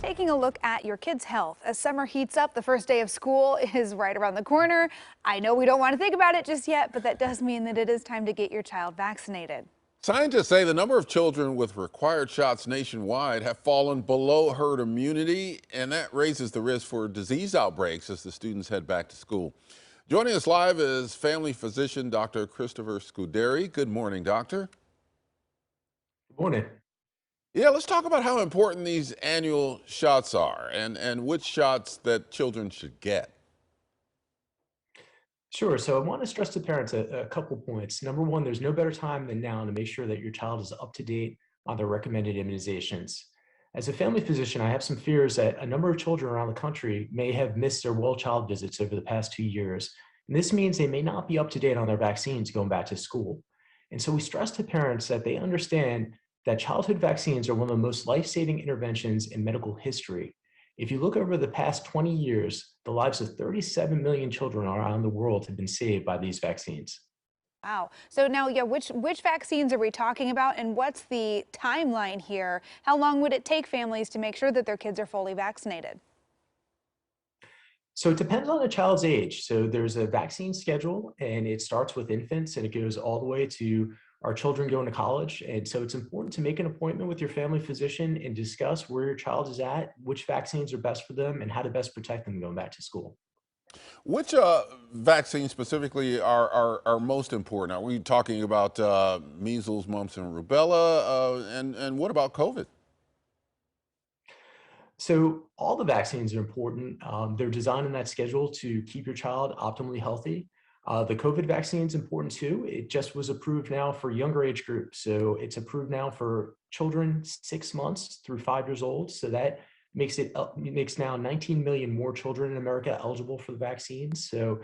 Taking a look at your kids' health. As summer heats up, the first day of school is right around the corner. I know we don't want to think about it just yet, but that does mean that it is time to get your child vaccinated. Scientists say the number of children with required shots nationwide have fallen below herd immunity, and that raises the risk for disease outbreaks as the students head back to school. Joining us live is family physician Dr. Christopher Scuderi. Good morning, doctor. Good morning. Yeah, let's talk about how important these annual shots are and which shots that children should get. Sure. So I want to stress to parents a couple points. Number one, there's no better time than now to make sure that your child is up to date on their recommended immunizations. As a family physician, I have some fears that a number of children around the country may have missed their well child visits over the past 2 years. And this means they may not be up to date on their vaccines going back to school. And so we stress to parents that they understand that childhood vaccines are one of the most life-saving interventions in medical history. If you look over the past 20 years, the lives of 37 million children around the world have been saved by these vaccines. Wow. So now, yeah, which vaccines are we talking about, and what's the timeline here? How long would it take families to make sure that their kids are fully vaccinated? So it depends on a child's age. So there's a vaccine schedule, and it starts with infants and it goes all the way to our children going to college. And so it's important to make an appointment with your family physician and discuss where your child is at, which vaccines are best for them, and how to best protect them going back to school. Which vaccines specifically are most important? Are we talking about measles, mumps, and rubella? And what about COVID? So all the vaccines are important. They're designed in that schedule to keep your child optimally healthy. The COVID vaccine is important too. It just was approved now for younger age groups. So it's approved now for children 6 months through 5 years old. So that makes now 19 million more children in America eligible for the vaccines. So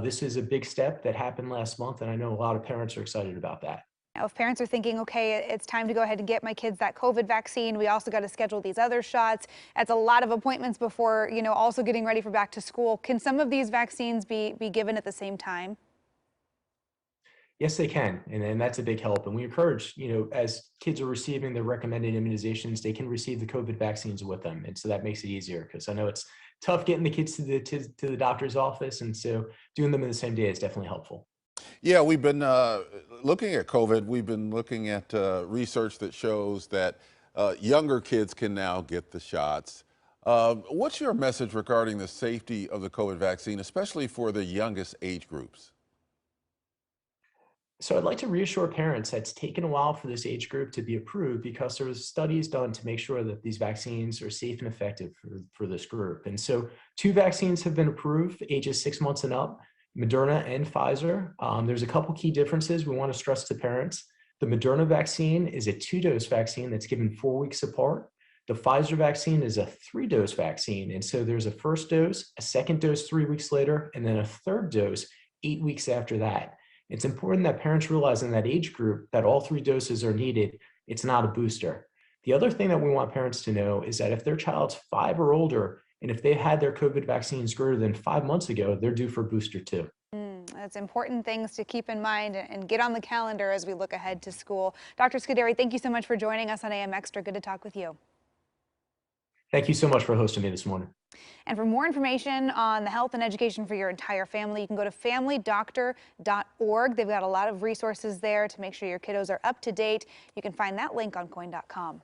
this is a big step that happened last month, and I know a lot of parents are excited about that. Now, if parents are thinking, okay, it's time to go ahead and get my kids that COVID vaccine, we also got to schedule these other shots. That's a lot of appointments before, also getting ready for back to school. Can some of these vaccines be given at the same time? Yes, they can, and that's a big help. And we encourage, as kids are receiving the recommended immunizations, they can receive the COVID vaccines with them, and so that makes it easier because I know it's tough getting the kids to the doctor's office, and so doing them in the same day is definitely helpful. Yeah, we've been looking at COVID. We've been looking at research that shows that younger kids can now get the shots. What's your message regarding the safety of the COVID vaccine, especially for the youngest age groups? So I'd like to reassure parents that it's taken a while for this age group to be approved because there was studies done to make sure that these vaccines are safe and effective for this group. And so two vaccines have been approved, ages 6 months and up, Moderna and Pfizer. There's a couple key differences we want to stress to parents. The Moderna vaccine is a 2-dose vaccine that's given 4 weeks apart. The Pfizer vaccine is a 3-dose vaccine. And so there's a first dose, a second dose 3 weeks later, and then a third dose 8 weeks after that. It's important that parents realize in that age group that all 3 doses are needed. It's not a booster. The other thing that we want parents to know is that if their child's 5 or older, and if they had their COVID vaccines greater than 5 months ago, they're due for a booster too. That's important things to keep in mind and get on the calendar as we look ahead to school. Dr. Scuderi, thank you so much for joining us on AM Extra. Good to talk with you. Thank you so much for hosting me this morning. And for more information on the health and education for your entire family, you can go to familydoctor.org. They've got a lot of resources there to make sure your kiddos are up to date. You can find that link on coin.com.